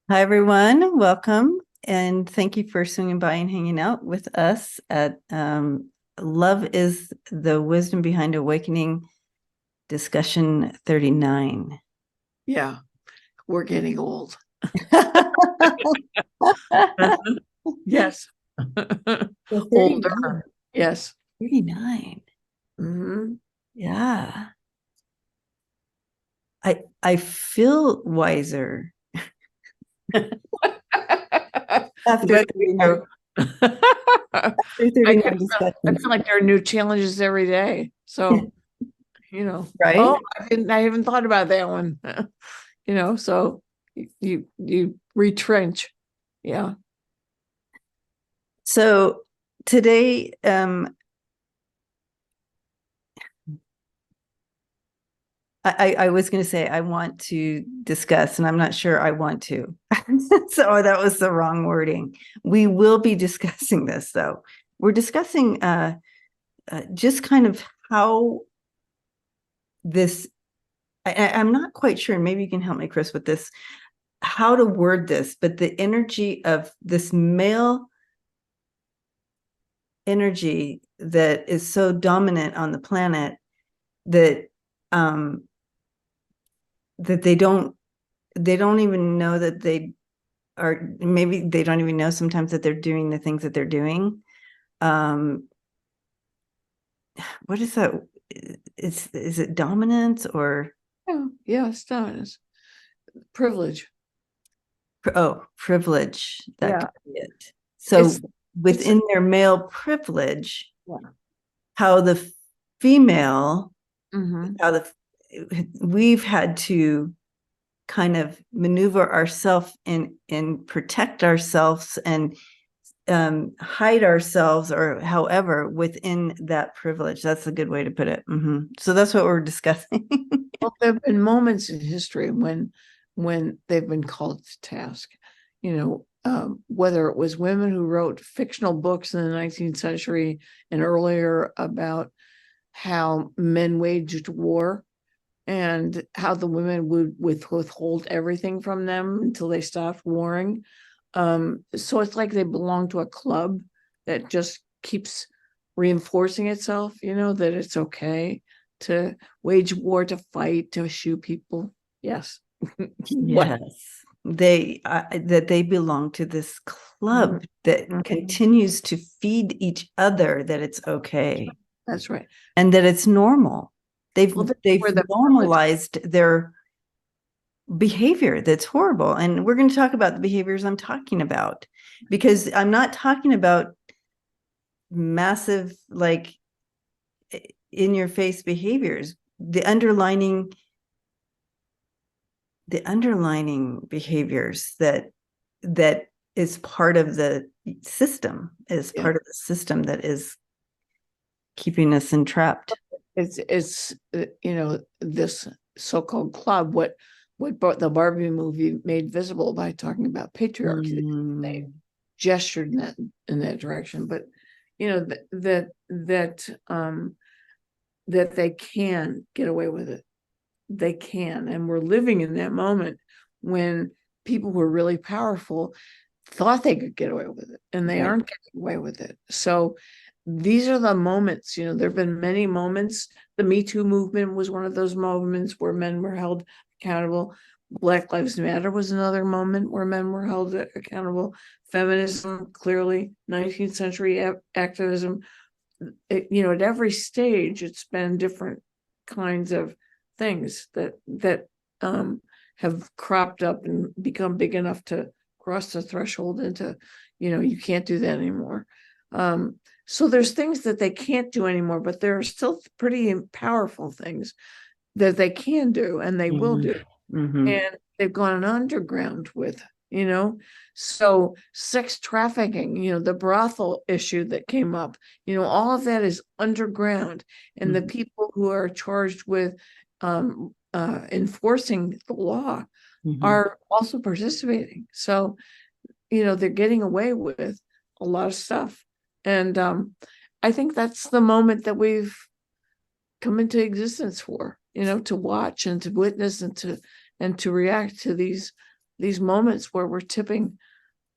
Hi, everyone. Welcome. And thank you for swinging by and hanging out with us at Love is the Wisdom Behind Awakening discussion 39. Yeah, we're getting old. Yes. So 39. Older. Yes. 39. Mhm. Yeah. I feel wiser after Good for 39, you. after I 39 feel discussions, like there are new challenges every day. So, right? oh, I haven't thought about that one. So you retrench. Yeah. So today, I was going to say I want to discuss, and I'm not sure I want to. So that was the wrong wording. We will be discussing this, though. We're discussing just kind of how this. I'm not quite sure, and maybe you can help me, Chrys, with this. How to word this, but the energy of this male energy that is so dominant on the planet that um, that they don't even know that they or maybe they don't even know sometimes that they're doing the things that they're doing. Um, what is that? Is it dominance or Yeah, it's dominance. Privilege. privilege? That Yeah. could be it. It's So it's within their male privilege, yeah. how the female, Hmm. how the we've had to kind of maneuver ourselves and protect ourselves and hide ourselves or however within that privilege. That's a good way to put it. So that's what we're discussing. Well, there have been moments in history when they've been called to task. Whether it was women who wrote fictional books in the 19th century and earlier about how men waged war and how the women would withhold everything from them until they stopped warring. So it's like they belong to a club that just keeps reinforcing itself, that it's okay to wage war, to fight, to shoot people. Yes. What? Yes. They belong to this club Mhm. that Mhm. continues to feed each other that it's okay That's right. and that it's normal. They've Well, that's they've where the privilege. normalized their behavior that's horrible. And we're going to talk about the behaviors I'm talking about because I'm not talking about massive, like in your face behaviors. The underlining behaviors that is part of the system, is Yeah. part of the system that is keeping us entrapped. It's this so-called club, what the Barbie movie made visible by talking about patriarchy. They Mm, gestured in that direction, but that they can get away with it. They can, and we're living in that moment when people who are really powerful thought they could get away with it, and they right. aren't getting away with it. So these are the moments. There have been many moments. The Me Too movement was one of those moments where men were held accountable. Black Lives Matter was another moment where men were held accountable. Feminism, clearly, 19th century activism. At every stage, it's been different kinds of things that have cropped up and become big enough to cross the threshold into, you can't do that anymore. So there's things that they can't do anymore, but there are still pretty powerful things that they can do and they will do. Mm-hmm. And they've gone underground with, you know. So sex trafficking, the brothel issue that came up, all of that is underground. And the Mm-hmm. people who are charged with enforcing the law Mm-hmm. are also participating. So, they're getting away with a lot of stuff. And I think that's the moment that we've come into existence for, to watch and to witness and to react to these these moments where we're tipping,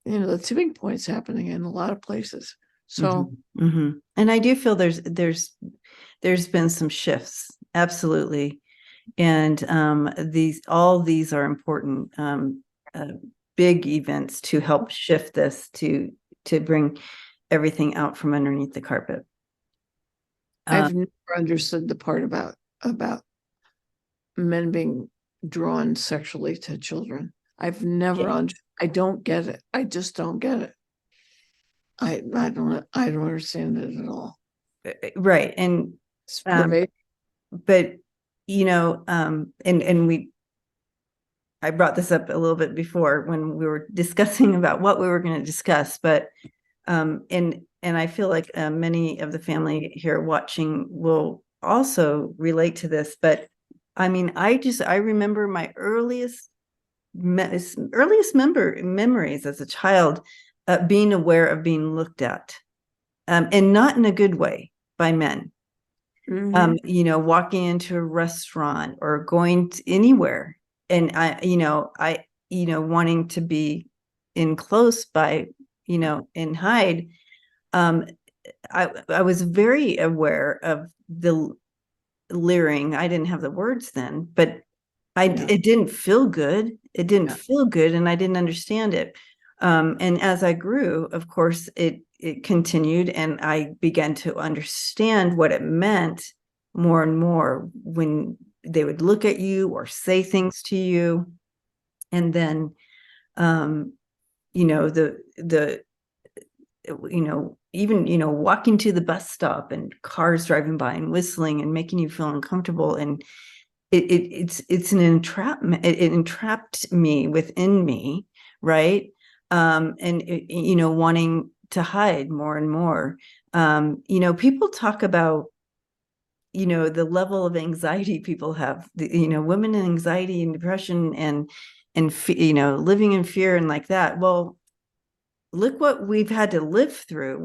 the tipping point's happening in a lot of places. So And I do feel there's been some shifts, absolutely. And all these are important big events to help shift this to bring everything out from underneath the carpet. I've never understood the part about men being drawn sexually to children. I've never I don't get it. I just don't get it. I don't understand it at all. Right. And It's pervasive. but and I brought this up a little bit before when we were discussing about what we were going to discuss, but and I feel like many of the family here watching will also relate to this. But I mean, I remember my earliest memories as a child being aware of being looked at, and not in a good way by men. Walking into a restaurant or going to anywhere, and I wanting to be in close by, and hide. I was very aware of the leering. I didn't have the words then, but it didn't feel good. It didn't feel good, and I didn't understand it. And as I grew, of course, it continued, and I began to understand what it meant more and more when they would look at you or say things to you. And then, the even, walking to the bus stop and cars driving by and whistling and making you feel uncomfortable. And it's an entrapment. It entrapped me within me, right? And wanting to hide more and more. People talk about the level of anxiety people have. Women in anxiety and depression and living in fear and like that. Well, look what we've had to live through.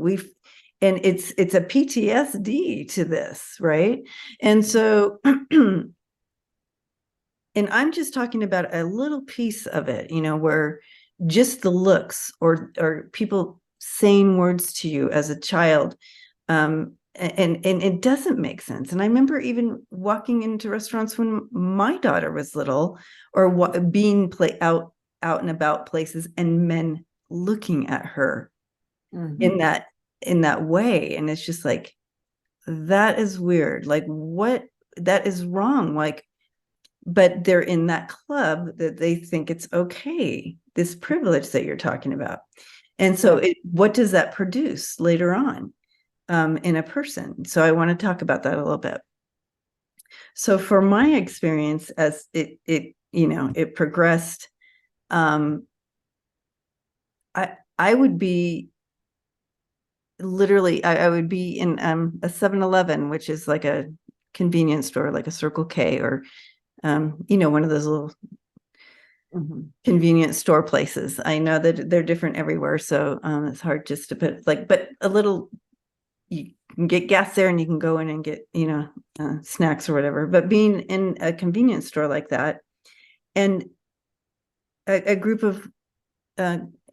And it's a PTSD to this, right? And so and I'm just talking about a little piece of it, where just the looks or people saying words to you as a child, and it doesn't make sense. And I remember even walking into restaurants when my daughter was little, or being out and about places, and men looking at her in that way, and it's just like, that is weird. Like, what? That is wrong. Like, but they're in that club that they think it's okay, this privilege that you're talking about. And so what does that produce later on in a person? So I want to talk about that a little bit. So for my experience, as it progressed, I would be literally, I would be in a 7-Eleven, which is like a convenience store, like a Circle K, or one of those little convenience store places. I know that they're different everywhere, so it's hard just to put but a little, you can get gas there and you can go in and get snacks or whatever. But being in a convenience store like that, and a group of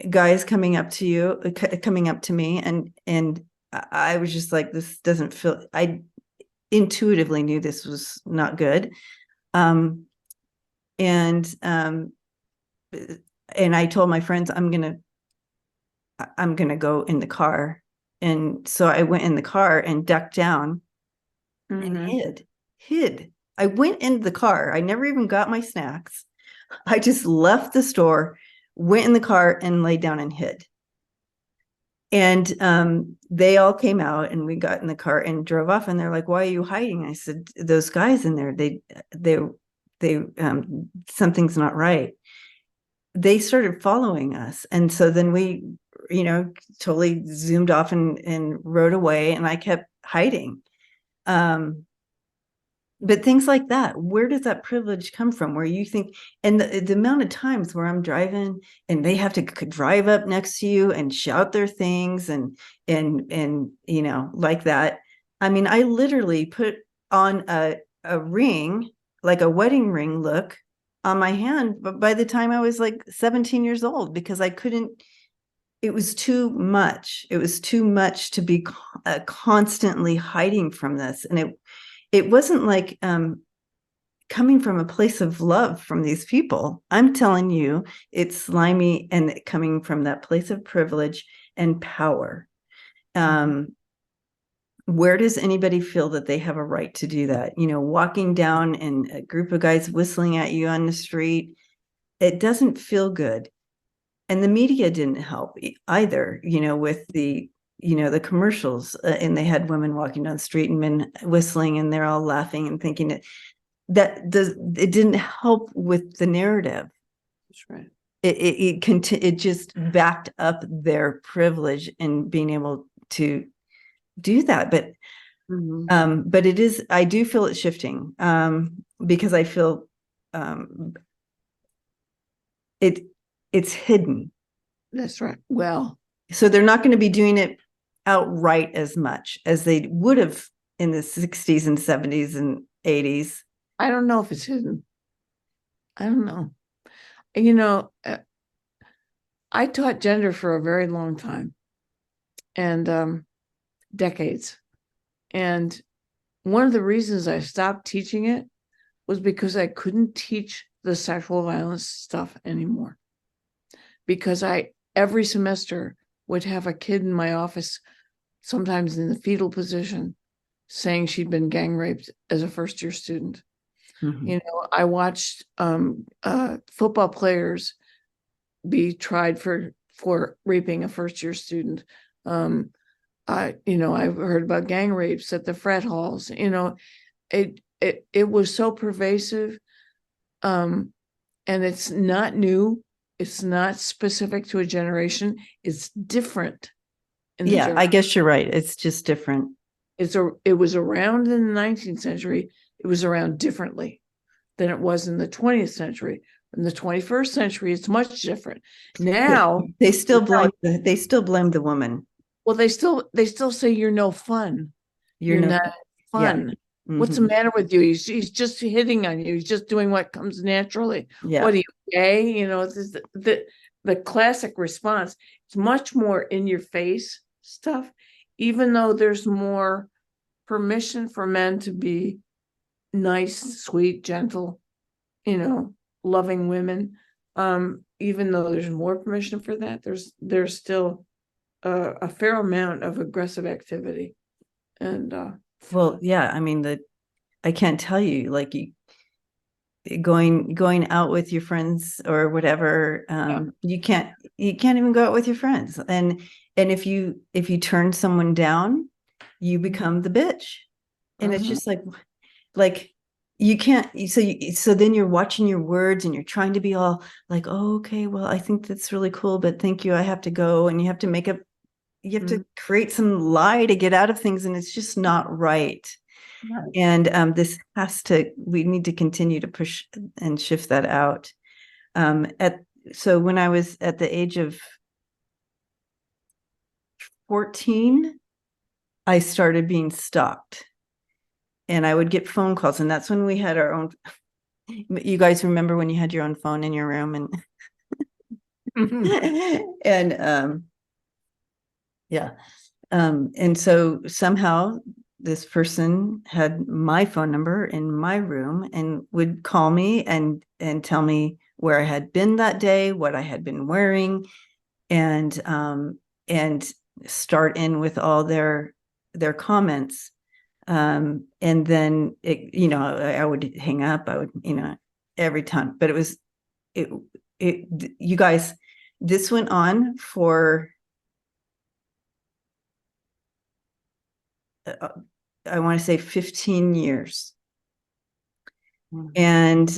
guys coming up to me, and I was just like, this doesn't feel, I intuitively knew this was not good. And I told my friends, I'm gonna go in the car. And so I went in the car and ducked down and hid. I went into the car. I never even got my snacks. I just left the store, went in the car, and laid down and hid. And they all came out, and we got in the car and drove off, and they're like, why are you hiding? I said, those guys in there, they something's not right. They started following us. And so then we, totally zoomed off and rode away, and I kept hiding. But things like that, where does that privilege come from? Where you think, and the amount of times where I'm driving and they have to drive up next to you and shout their things and like that. I mean, I literally put on a ring, like a wedding ring look, on my hand, but by the time I was like 17 years old, because I couldn't, it was too much. It was too much to be constantly hiding from this. And it wasn't like coming from a place of love from these people. I'm telling you, it's slimy and coming from that place of privilege and power. Where does anybody feel that they have a right to do that? You know, walking down and a group of guys whistling at you on the street, it doesn't feel good. And the media didn't help either, you know, with the commercials, and they had women walking down the street and men whistling, and they're all laughing and thinking it didn't help with the narrative. That's right. It just backed up their privilege in being able to do that. But it is, I do feel it shifting, because I feel it's hidden. That's right. Well, So they're not going to be doing it outright as much as they would have in the 60s and 70s and 80s. I don't know if it's hidden. I don't know. You know, I taught gender for a very long time, and decades. And one of the reasons I stopped teaching it was because I couldn't teach the sexual violence stuff anymore. Because every semester would have a kid in my office, sometimes in the fetal position, saying she'd been gang raped as a first-year student. Mm-hmm. You know, I watched football players be tried for raping a first-year student. I heard about gang rapes at the frat halls. You know, it was so pervasive, and it's not new. It's not specific to a generation. It's different. Yeah, I guess you're right. It's just different. It was around in the 19th century. It was around differently than it was in the 20th century. In the 21st century, it's much different. Now they still blame the woman. Well, they still say you're no fun. You're not fun. Yeah. What's the matter with you? He's just hitting on you. He's just doing what comes naturally. Yeah. What are you, gay? You know, it's the classic response. It's much more in your face stuff, even though there's more permission for men to be nice, sweet, gentle, you know, loving women. Even though there's more permission for that, there's still a fair amount of aggressive activity. And well, yeah, I mean, I can't tell you, like, you going out with your friends or whatever, you can't even go out with your friends, and if you turn someone down, you become the bitch. And it's just like you can't, so then you're watching your words and you're trying to be all like, oh, okay, well, I think that's really cool, but thank you, I have to go. And you have to create some lie to get out of things, and it's just not right. And we need to continue to push and shift that out. So when I was at the age of 14, I started being stalked, and I would get phone calls, and that's when we had our own. You guys remember when you had your own phone in your room, and yeah. And so somehow this person had my phone number in my room and would call me and tell me where I had been that day, what I had been wearing, and start in with all their comments. And then I would hang up. I would, every time, but you guys, this went on for I want to say 15 years. And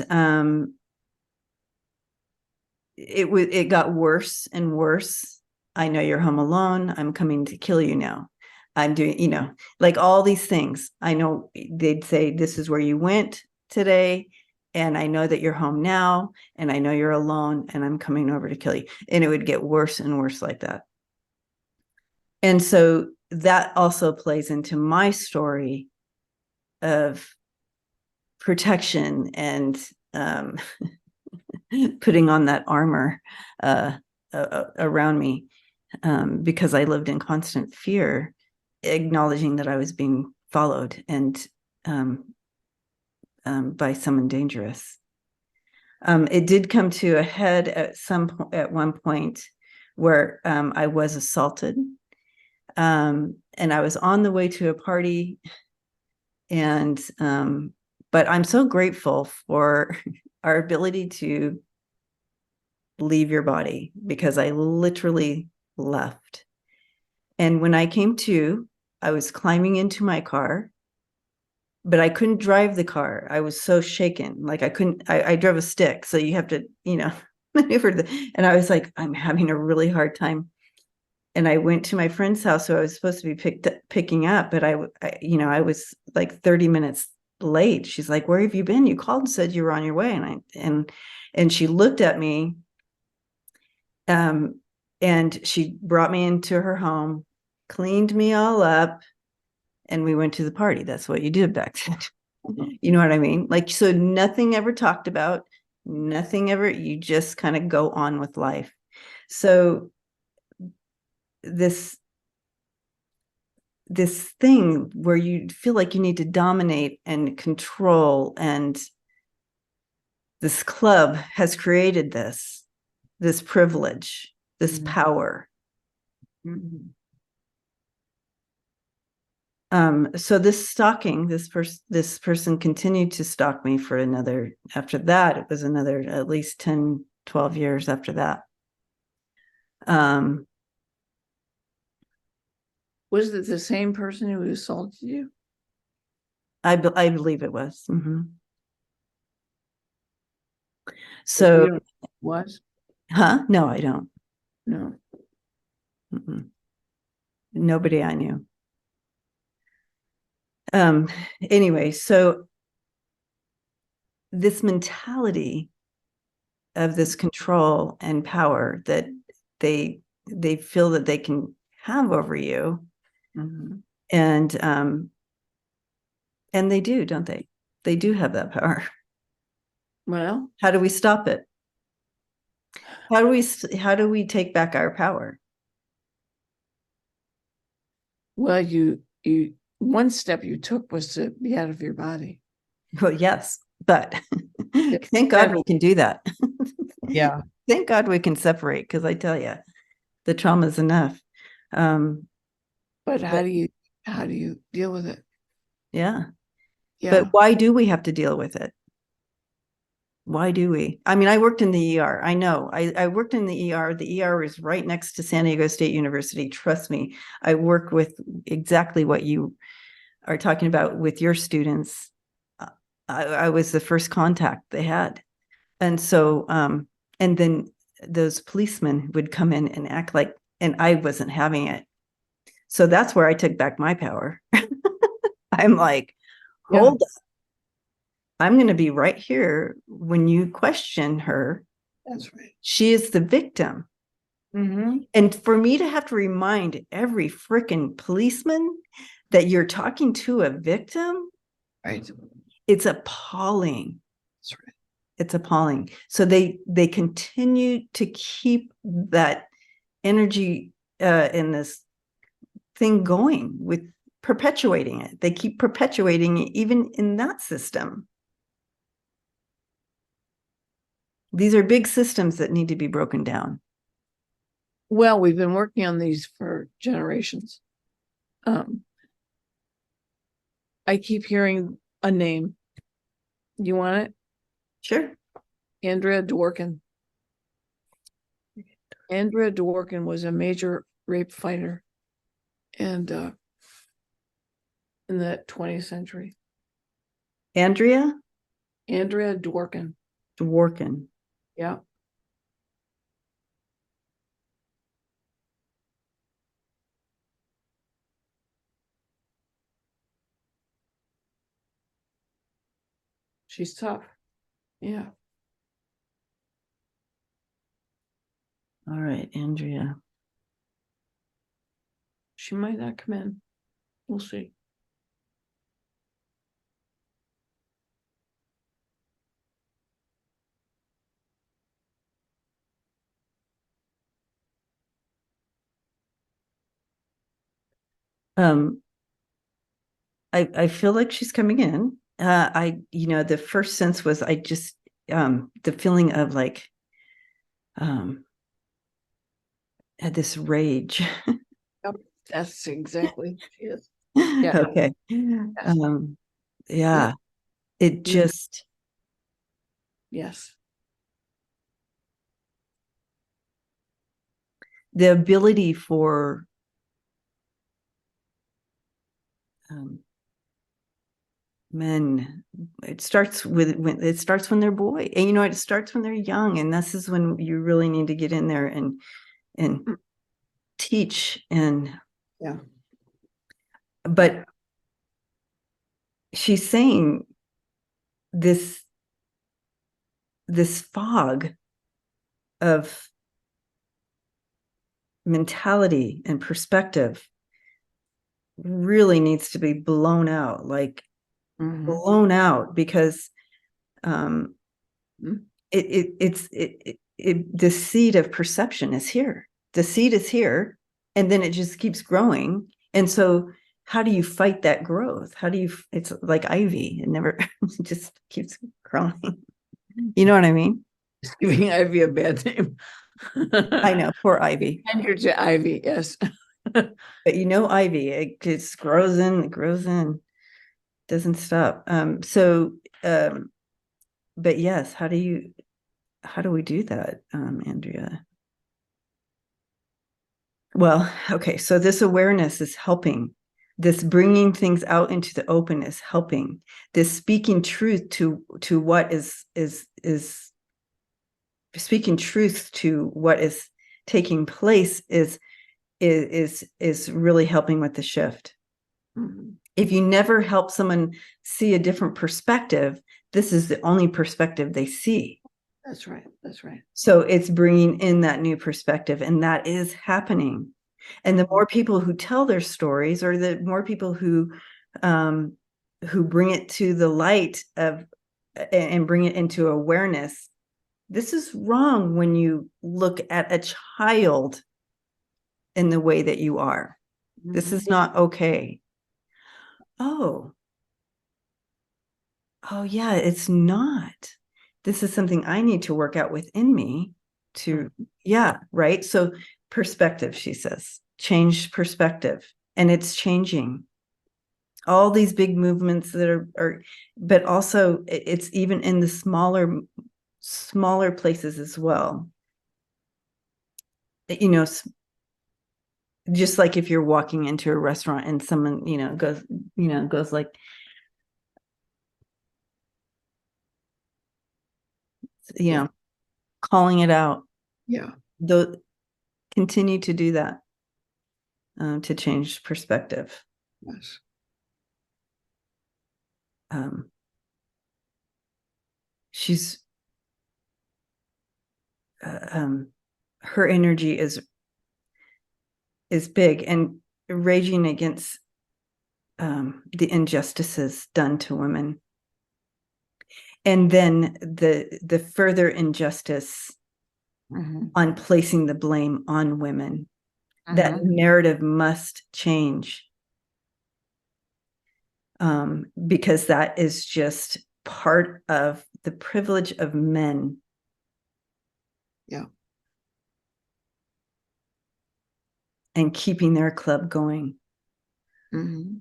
it got worse and worse. I know you're home alone. I'm coming to kill you now. I'm doing, like all these things. I know they'd say, this is where you went today, and I know that you're home now, and I know you're alone, and I'm coming over to kill you. And it would get worse and worse like that. And so that also plays into my story of protection and putting on that armor around me, because I lived in constant fear, acknowledging that I was being followed and um, by someone dangerous. It did come to a head at one point where I was assaulted, and I was on the way to a party, and but I'm so grateful for our ability to leave your body, because I literally left. And when I came to, I was climbing into my car, but I couldn't drive the car. I was so shaken. Like I drove a stick. So you have to, maneuver and I was like, I'm having a really hard time. And I went to my friend's house, who I was supposed to be picking up, but I was like 30 minutes late. She's like, where have you been? You called and said you were on your way. And she looked at me, and she brought me into her home, cleaned me all up, and we went to the party. That's what you did back then. You know what I mean? Like, so nothing ever talked about, nothing ever, you just kind of go on with life. So this thing where you feel like you need to dominate and control, and this club has created this privilege, this power. So this stalking, this person continued to stalk me for another, after that, it was another at least 10, 12 years after that. Was it the same person who assaulted you? I believe it was. Mm-hmm. You So, don't know who it was? huh? No, I don't. No. Mm-mm. Nobody I knew. Anyway, so this mentality of this control and power that they feel that they can have over you, and they do, don't they? They do have that power. Well, How do we stop it? How do we take back our power? well, you one step you took was to be out of your body. Well, yes, but thank God we can do that. Yeah. Thank God we can separate, because I tell you, the trauma is enough. But how But do you deal with it? yeah, but Yeah. why do we have to deal with it? Why do we? I mean, I worked in the ER. I know. I worked in the ER. The ER is right next to San Diego State University. Trust me, I work with exactly what you are talking about with your students. I was the first contact they had. And so, and then those policemen would come in and act like, and I wasn't having it. So that's where I took back my power. I'm like, Yeah. hold up. I'm going to be right here when you question her. That's right. She is the victim. Mm-hmm. And for me to have to remind every freaking policeman that you're talking to a victim, Right. it's appalling. That's right. It's appalling. So they continue to keep that energy in this thing going, with perpetuating it. They keep perpetuating it even in that system. These are big systems that need to be broken down. Well, we've been working on these for generations. I keep hearing a name. You want it? Sure. Andrea Dworkin. Andrea Dworkin was a major rape fighter and in the 20th century. Andrea Andrea Dworkin. Dworkin. Yeah. She's tough. Yeah. All right, Andrea. She might not come in. We'll see. Um, I feel like she's coming in. The first sense was the feeling of like, had this rage. Yep, that's exactly. Yes. Yeah. Okay. Yes. Yeah. Yeah, it Mm, just, yes. the ability for um, men, it starts when they're boy, and it starts when they're young, and this is when you really need to get in there and Mm, teach. And yeah. but she's saying this fog of mentality and perspective really needs to be blown out, like Mhm. blown out, because um Mm, the seed of perception is here. The seed is here, and then it just keeps growing. And so how do you fight that growth? It's like ivy. It never it just keeps growing. You know what I mean? Just giving Ivy a bad name. I know, poor ivy. And here to Ivy, yes. But ivy, it just it grows in, doesn't stop. Um, but yes, how do we do that, Andrea? Well, okay, so this awareness is helping. This bringing things out into the open is helping. This speaking truth to what is speaking truth to what is taking place is really helping with the shift. Mhm. If you never help someone see a different perspective, this is the only perspective they see. That's right. That's right. So it's bringing in that new perspective, and that is happening. And the more people who tell their stories, or the more people who bring it to the light of and bring it into awareness, this is wrong when you look at a child in the way that you are. This Mhm. is not okay. Oh, oh yeah, it's not. This is something I need to work out within me to, Mhm. yeah, right? So perspective, she says, change perspective, and it's changing. All these big movements that are but also it's even in the smaller places as well. You know, just like if you're walking into a restaurant and someone, goes like, you Yeah. know, calling it out. Yeah. Though continue to do that, to change perspective. Yes. Um, she's her energy is big and raging against the injustices done to women, and then the further injustice Mhm. on placing the blame on women. That Mhm. narrative must change, because that is just part of the privilege of men Yeah. and keeping their club going, Mhm.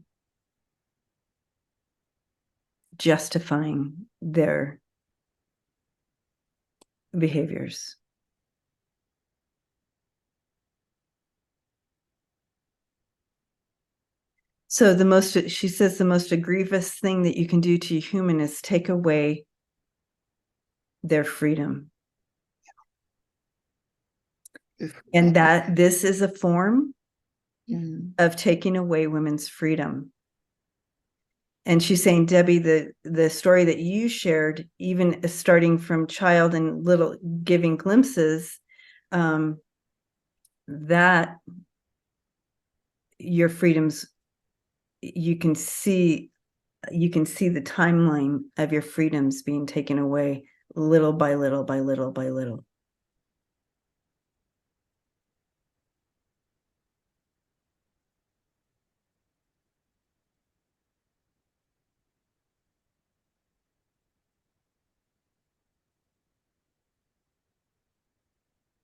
justifying their behaviors. So she says, the most grievous thing that you can do to a human is take away their freedom. And that this is a form Mhm. of taking away women's freedom. And she's saying, Debbie, the story that you shared, even starting from child and little giving glimpses, that your freedoms, you can see the timeline of your freedoms being taken away little by little by little by little.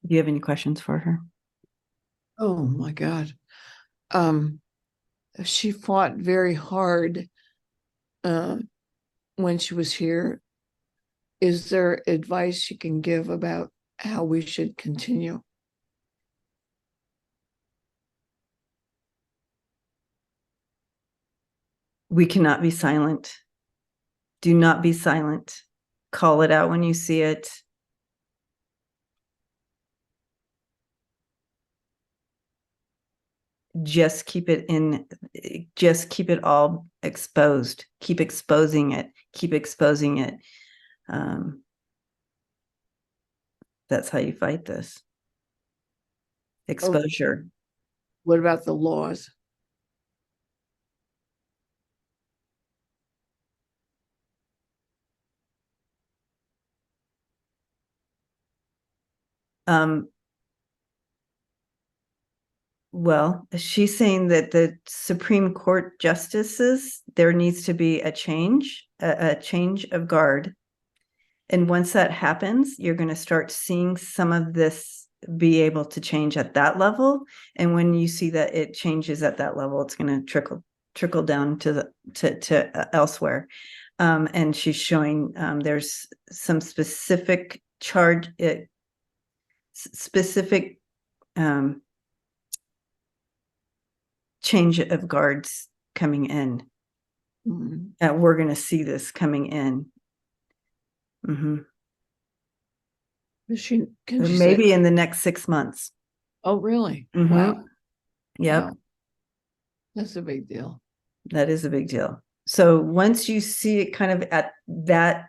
Do you have any questions for her? Oh my God. Um, she fought very hard uh, when she was here. Is there advice you can give about how we should continue? We cannot be silent. Do not be silent. Call it out when you see it. Just keep it in, just keep it all exposed. Keep exposing it. Keep exposing it. Um, that's how you fight this. Oh, Exposure. what about the laws? Um, well, she's saying that the Supreme Court justices, there needs to be a change, a change of guard. And once that happens, you're going to start seeing some of this be able to change at that level. And when you see that it changes at that level, it's going to trickle down to the to elsewhere. And she's showing there's some specific specific change of guards coming in. Mm-hmm. We're going to see this coming in. Mm-hmm. Can she Maybe say, in the next 6 months. oh, really? Mm-hmm. Wow. Yep. Wow. That's a big deal. That is a big deal. So once you see it kind of at that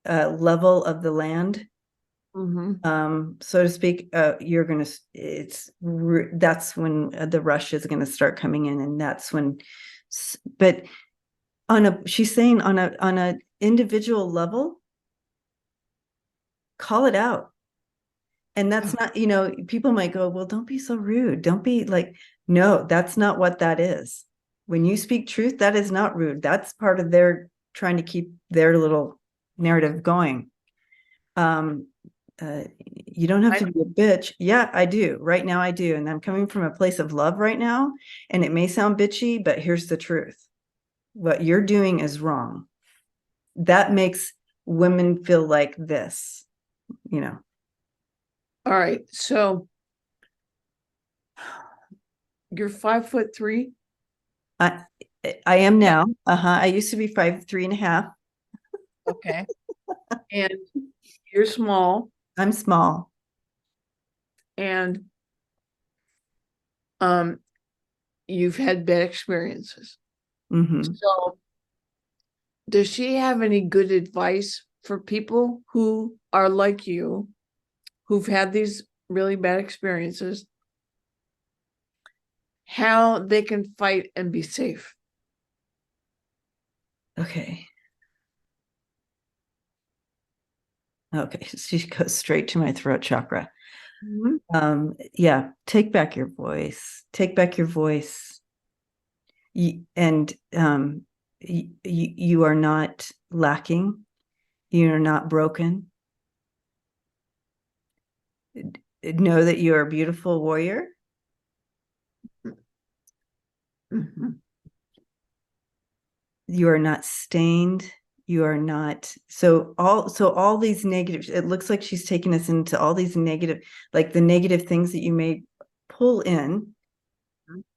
level of the land, so to speak, you're going to, that's when the rush is going to start coming in. And that's when, but she's saying on a individual level, call it out. And that's not, people might go, well, don't be so rude. Don't be like, no, that's not what that is. When you speak truth, that is not rude. That's part of their trying to keep their little narrative going. You don't have to be a bitch. Yeah, I do. Right now, I do. And I'm coming from a place of love right now. And it may sound bitchy, but here's the truth. What you're doing is wrong. That makes women feel like this, you know. All right. So you're 5'3". I I am now. I used to be 5'3.5". Okay. And you're small, I'm small. and um you've had bad experiences. Mm-hmm. So does she have any good advice for people who are like you, who've had these really bad experiences, how they can fight and be safe? Okay. Okay. She goes straight to my throat chakra. Yeah. Take back your voice. Take back your voice. And you are not lacking. You are not broken. Know that you are a beautiful warrior. Mm-hmm. You are not stained. You are not all these negatives. It looks like she's taking us into all these negative, like the negative things that you may pull in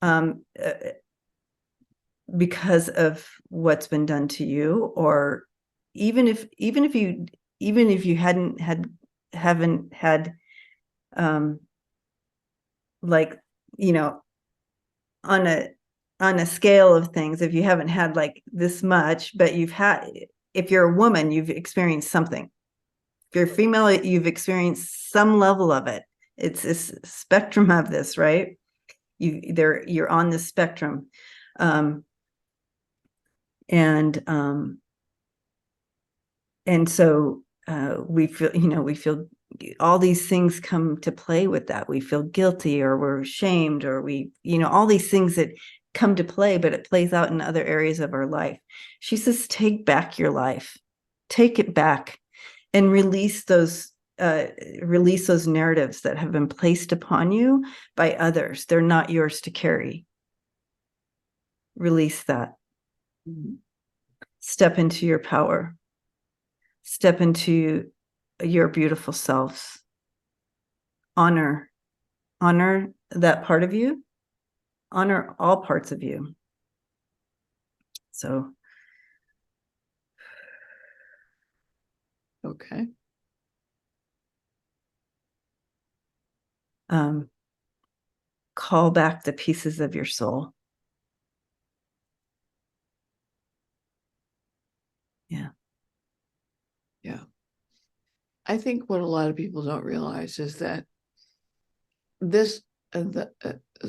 um, uh, because of what's been done to you, or even if you haven't had um, like, you know, on a scale of things, if you haven't had like this much, but if you're a woman, you've experienced something. If you're female, you've experienced some level of it. It's this spectrum of this, right? You're on this spectrum. um and um and so we feel all these things come to play with that. We feel guilty, or we're ashamed, or all these things that come to play, but it plays out in other areas of our life. She says, take back your life, take it back, and release those release those narratives that have been placed upon you by others. They're not yours to carry. Release that. Step into your power. Step into your beautiful selves. Honor that part of you. Honor all parts of you. So, Okay. Call back the pieces of your soul. Yeah. Yeah. I think what a lot of people don't realize is that this the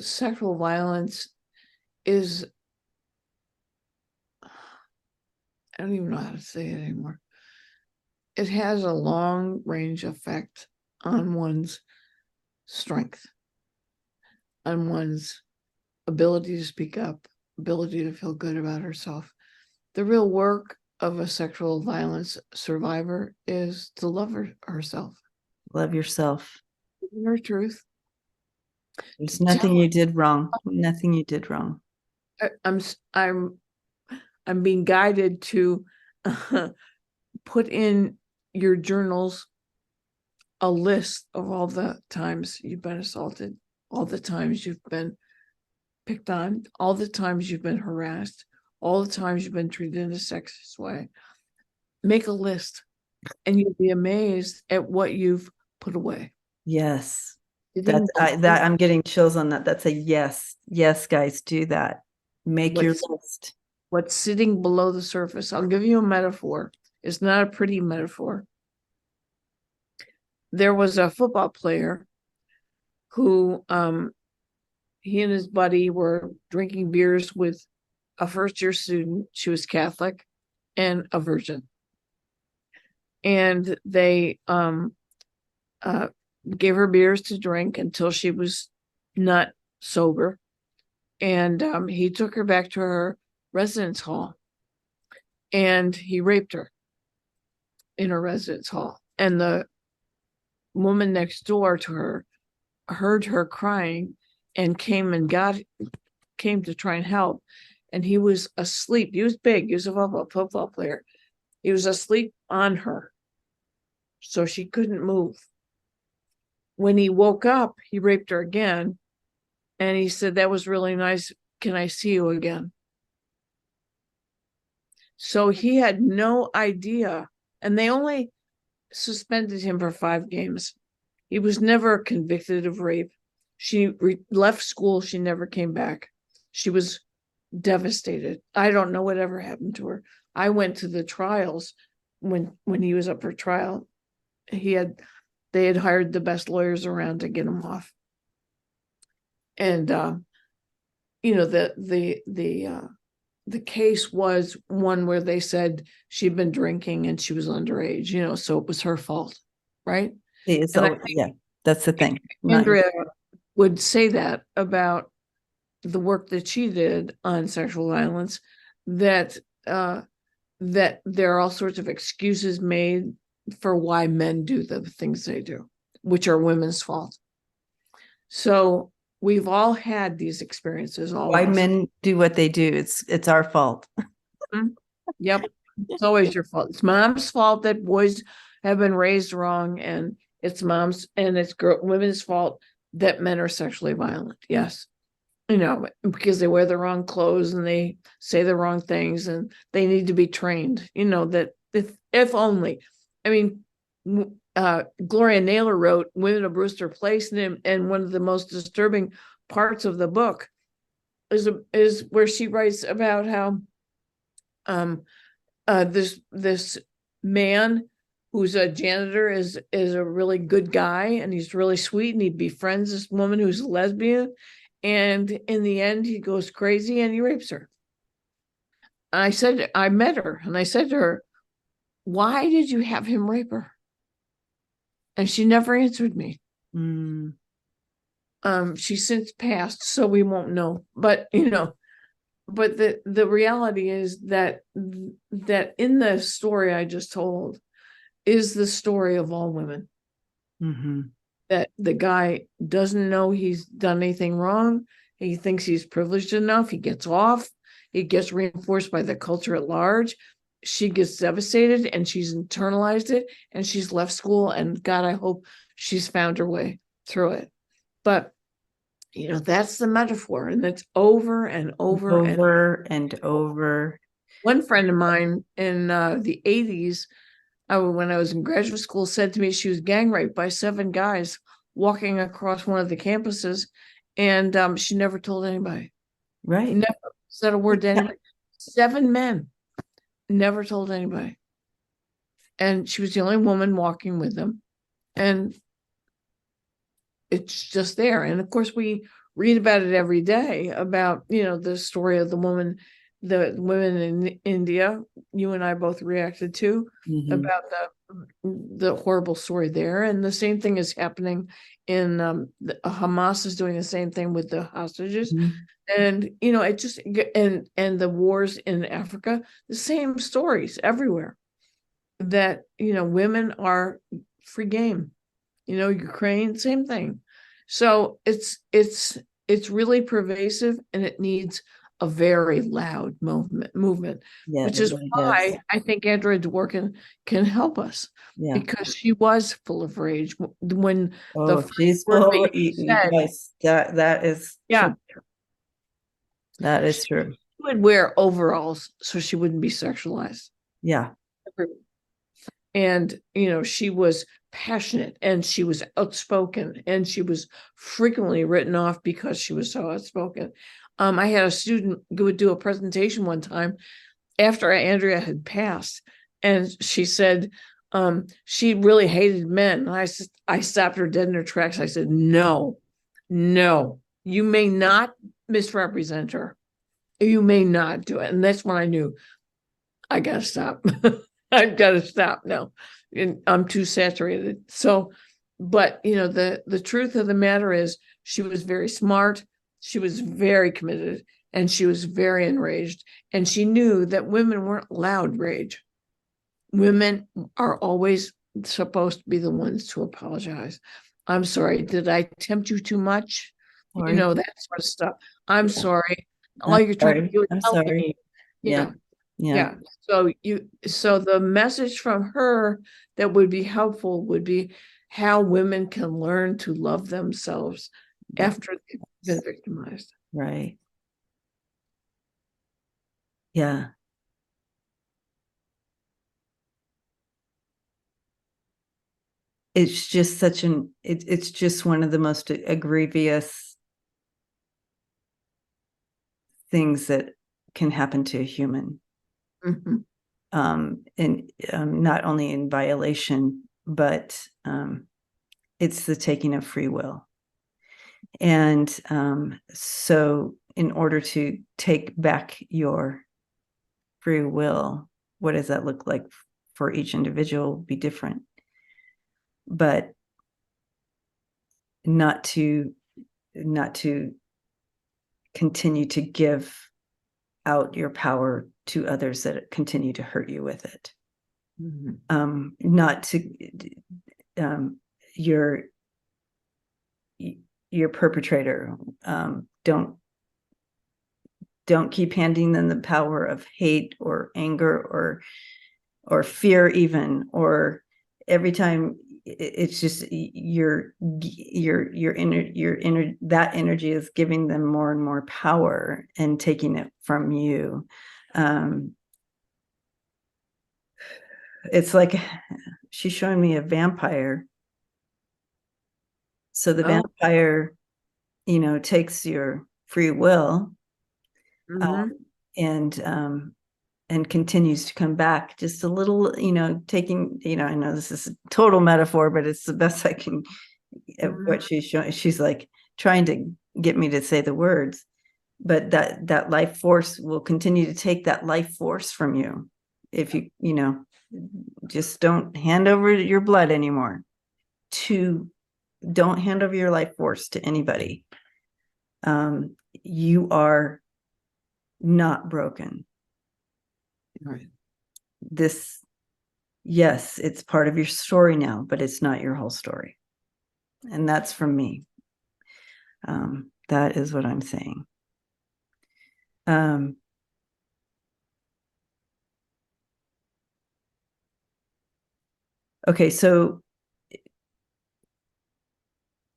sexual violence is, I don't even know how to say it anymore. It has a long range effect on one's strength, on one's ability to speak up, ability to feel good about herself. The real work of a sexual violence survivor is to love herself. Love yourself. Her truth. There's nothing you did wrong. Nothing you did wrong. I'm being guided to put in your journals a list of all the times you've been assaulted, all the times you've been picked on, all the times you've been harassed, all the times you've been treated in a sexist way. Make a list and you'll be amazed at what you've put away. Yes. Sitting I'm getting chills on that. That's a yes. Yes, guys, do that. Make your list. What's sitting below the surface. I'll give you a metaphor. It's not a pretty metaphor. There was a football player who he and his buddy were drinking beers with a first-year student. She was Catholic and a virgin. And they gave her beers to drink until she was not sober. And he took her back to her residence hall and he raped her in her residence hall. And the woman next door to her heard her crying and came to try and help. And he was asleep. He was big. He was a football player. He was asleep on her, so she couldn't move. When he woke up, he raped her again. And he said, "That was really nice. Can I see you again?" So he had no idea. And they only suspended him for 5 games. He was never convicted of rape. She left school. She never came back. She was devastated. I don't know whatever happened to her. I went to the trials when he was up for trial. They had hired the best lawyers around to get him off. And the case was one where they said she'd been drinking and she was underage, so it was her fault, right? Yeah, that's the thing. Andrea would say that about the work that she did on sexual violence, that there are all sorts of excuses made for why men do the things they do, which are women's fault. So we've all had these experiences. Why men do what they do. It's our fault. Yep. It's always your fault. It's mom's fault that boys have been raised wrong, and it's women's fault that men are sexually violent. Yes. Because they wear the wrong clothes and they say the wrong things and they need to be trained, that if only. I mean, Gloria Naylor wrote Women of Brewster Place, and one of the most disturbing parts of the book is where she writes about how this man who's a janitor is a really good guy and he's really sweet and he befriends this woman who's a lesbian, and in the end he goes crazy and he rapes her. I met her and I said to her, "Why did you have him rape her?" And she never answered me. She's since passed, so we won't know. But but the reality is that in the story I just told is the story of all women. Mhm. that the guy doesn't know he's done anything wrong. He thinks he's privileged enough. He gets off. It gets reinforced by the culture at large. She gets devastated and she's internalized it and she's left school. And God, I hope she's found her way through it. But, that's the metaphor. And it's over and over and Over and over. one friend of mine in the 80s, when I was in graduate school, said to me she was gang raped by 7 guys walking across one of the campuses, and she never told anybody. Right. Never said a word to anybody. 7 men, never told anybody, and she was the only woman walking with them, and it's just there. And of course, we read about it every day about the story of the women in India. You and I both reacted to Mhm. about the horrible story there, and the same thing is happening in Hamas is doing the same thing with the hostages, Mhm. and it just and the wars in Africa, the same stories everywhere that women are free game. Ukraine, same thing. So it's really pervasive and it needs a very loud movement, Yeah, which it is really does. why I think Andrea Dworkin can help us Yeah. because she was full of rage when the Oh, first she's word that full. you said, Yes, that is yeah, true. That is she true. would wear overalls so she wouldn't be sexualized. Yeah. And she was passionate and she was outspoken and she was frequently written off because she was so outspoken. I had a student who would do a presentation one time after Andrea had passed, and she said she really hated men. And I stopped her dead in her tracks. I said, no, you may not misrepresent her. You may not do it. And that's when I knew I gotta stop. I've got to stop now. And I'm too saturated. So, but the truth of the matter is she was very smart, she was very committed, and she was very enraged. And she knew that women weren't allowed rage. Women are always supposed to be the ones to apologize. I'm sorry, did I tempt you too much? Sorry. That sort of stuff. I'm sorry. All I'm you're trying to sorry. do is I'm help sorry. me. Yeah. Yeah. Yeah. Yeah. So the message from her that would be helpful would be how women can learn to love themselves Yeah. after they've been victimized. Right. Yeah. It's just it's just one of the most egregious things that can happen to a human. Mhm. And not only in violation, but it's the taking of free will. And so, in order to take back your free will, what does that look like for each individual? Be different, but not to continue to give out your power to others that continue to hurt you with it. Not to um, your your perpetrator. Don't keep handing them the power of hate or anger or fear, even, or every time it's just your inner that energy is giving them more and more power and taking it from you. It's like she's showing me a vampire. So the Oh, vampire, takes your free will, mhm, and continues to come back just a little, taking, I know this is a total metaphor, but it's the best I can, mhm, what she's showing. She's like trying to get me to say the words, but that life force will continue to take that life force from you if you just don't hand over your blood anymore to don't hand over your life force to anybody. You are not broken. right. This, yes, it's part of your story now, but it's not your whole story. And that's from me. That is what I'm saying. Okay, so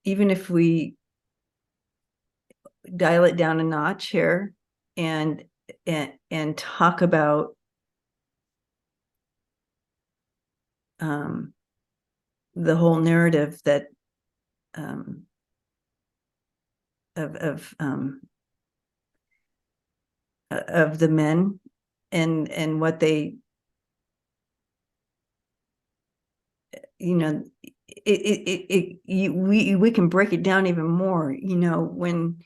even if we dial it down a notch here and talk about the whole narrative that of the men and what they, you know, we can break it down even more, you know, when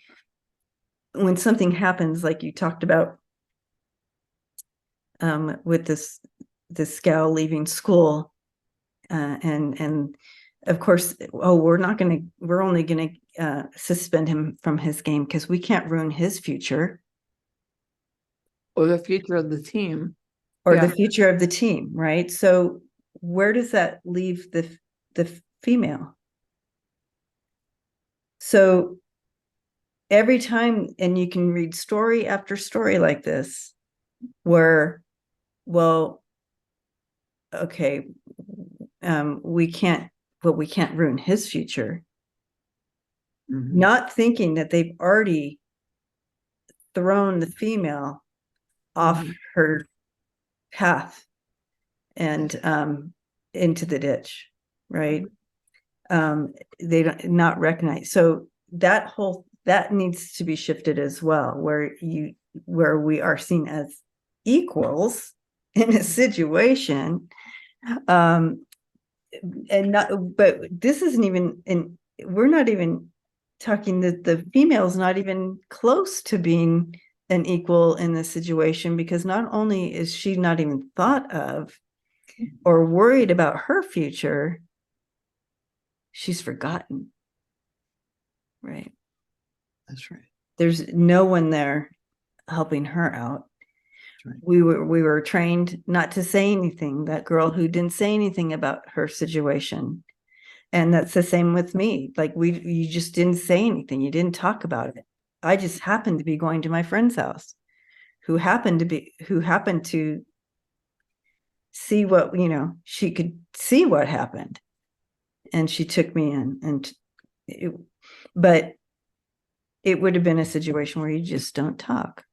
something happens like you talked about with this gal leaving school, and of course, we're only gonna suspend him from his game because we can't ruin his future Or the future of the team. or Yeah. the future of the team, right? So where does that leave the female? So every time, and you can read story after story like this, where, well, okay, we can't ruin his future. Mhm. Not thinking that they've already thrown the female off her path and into the ditch, right? They don't not recognize. So that needs to be shifted as well, where we are seen as equals in a situation. And not, but this isn't even in, we're not even talking that the female is not even close to being an equal in this situation, because not only is she not even thought of or worried about her future, she's forgotten. Right. That's right. There's no one there helping her out. Right. We were trained not to say anything. That girl who didn't say anything about her situation. And that's the same with me. Like you just didn't say anything. You didn't talk about it. I just happened to be going to my friend's house who happened to see what, she could see what happened. And she took me in, but it would have been a situation where you just don't talk.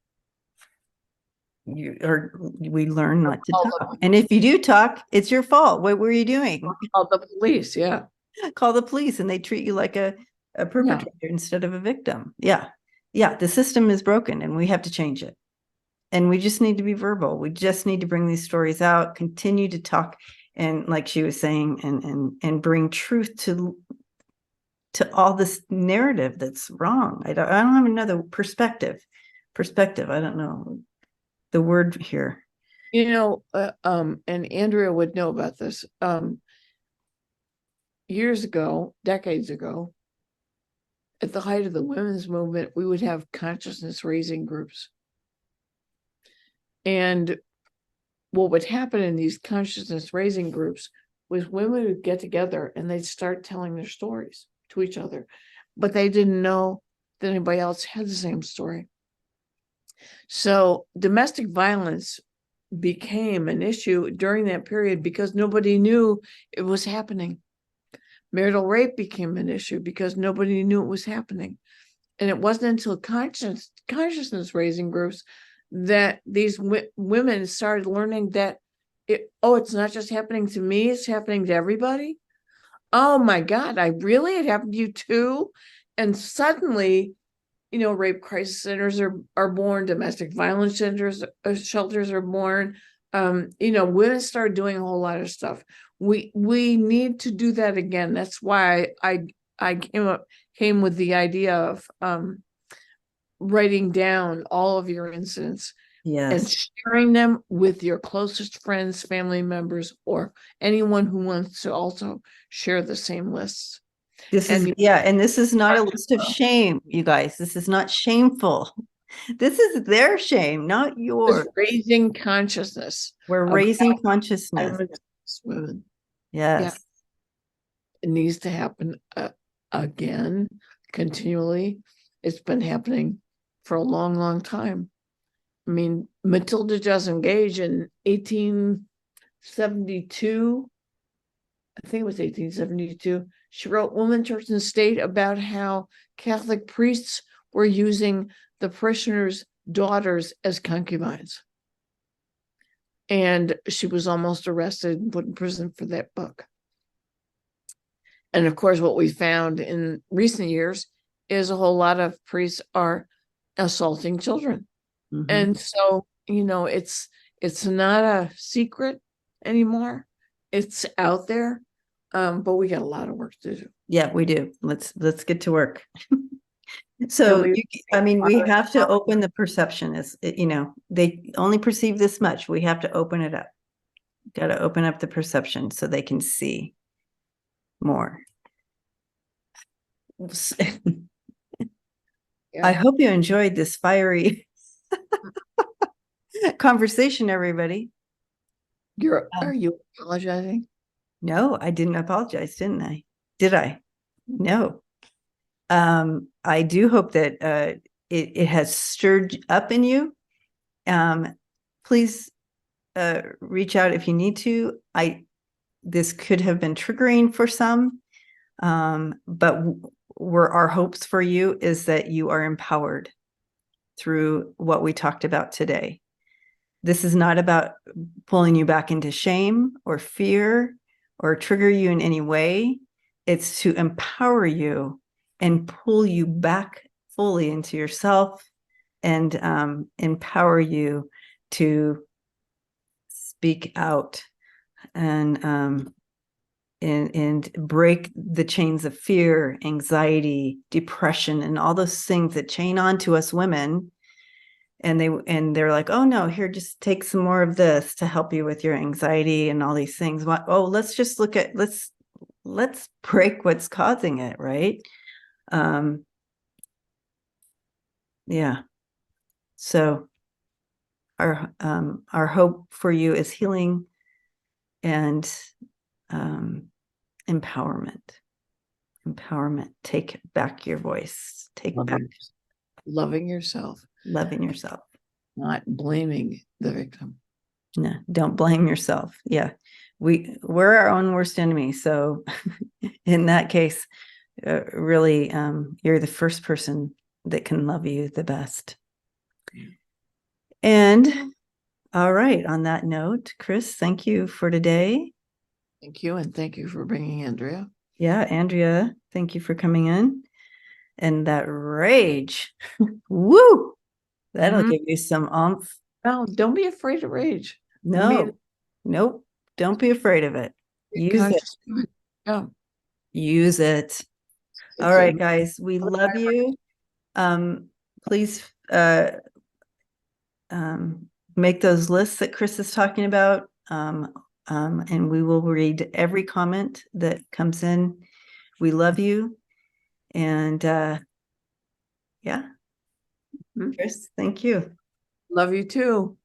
We learn not to talk. And if you do talk, it's your fault. What were you doing? Call the police. Yeah. Call the police, and they treat you like a perpetrator instead of a victim. Yeah. Yeah. The system is broken and we have to change it. And we just need to be verbal. We just need to bring these stories out, continue to talk. And like she was saying, and bring truth to all this narrative that's wrong. I don't have another perspective. I don't know the word here. And Andrea would know about this. Years ago, decades ago, at the height of the women's movement, we would have consciousness raising groups. And what would happen in these consciousness raising groups was women would get together and they'd start telling their stories to each other, but they didn't know that anybody else had the same story. So domestic violence became an issue during that period because nobody knew it was happening. Marital rape became an issue because nobody knew it was happening. And it wasn't until consciousness raising groups that these women started learning that it's not just happening to me, it's happening to everybody. Oh my God, it happened to you too. And suddenly, rape crisis centers are born, domestic violence centers, shelters are born. Women start doing a whole lot of stuff. We need to do that again. That's why I came with the idea of writing down all of your incidents. Yes. And sharing them with your closest friends, family members, or anyone who wants to also share the same lists. This is not a list of shame, you guys. This is not shameful. This is their shame, not yours. Raising consciousness. We're raising consciousness. Women. Yes. Yeah. It needs to happen again, continually. It's been happening for a long, long time. I mean, Matilda doesn't Gage in 1872, I think it was 1872, she wrote Woman, Church, and State about how Catholic priests were using the parishioners' daughters as concubines. And she was almost arrested and put in prison for that book. And of course, what we found in recent years is a whole lot of priests are assaulting children. Mhm. And so, it's not a secret anymore. It's out there. But we got a lot of work to do. Yeah, we do. Let's get to work. So, we have to open the perception they only perceive this much. We have to open it up. Got to open up the perception so they can see more. I hope you enjoyed this fiery conversation, everybody. Are you apologizing? No, I didn't apologize, didn't I? Did I? No. I do hope that it has stirred up in you. Please reach out if you need to. This could have been triggering for some, but our hopes for you is that you are empowered through what we talked about today. This is not about pulling you back into shame or fear or trigger you in any way. It's to empower you and pull you back fully into yourself and empower you to speak out and break the chains of fear, anxiety, depression, and all those things that chain on to us women. And they're like, oh no, here, just take some more of this to help you with your anxiety and all these things. Oh, let's just look at, let's break what's causing it, right? Yeah. So our hope for you is healing and empowerment. Take back your voice. Loving yourself. Loving yourself. Not blaming the victim. No, don't blame yourself. Yeah. We're our own worst enemy. So in that case, really, you're the first person that can love you the best. And all right, on that note, Chrys, thank you for today. Thank you. And thank you for bringing Andrea. Yeah, Andrea, thank you for coming in. And that rage, woo, that'll give you some oomph. No, don't be afraid of rage. No, nope, don't be afraid of it. Use it. Yeah. Use it. All right, guys, we love you. Please make those lists that Chrys is talking about. And we will read every comment that comes in. We love you. And yeah. Chrys, thank you. Love you too.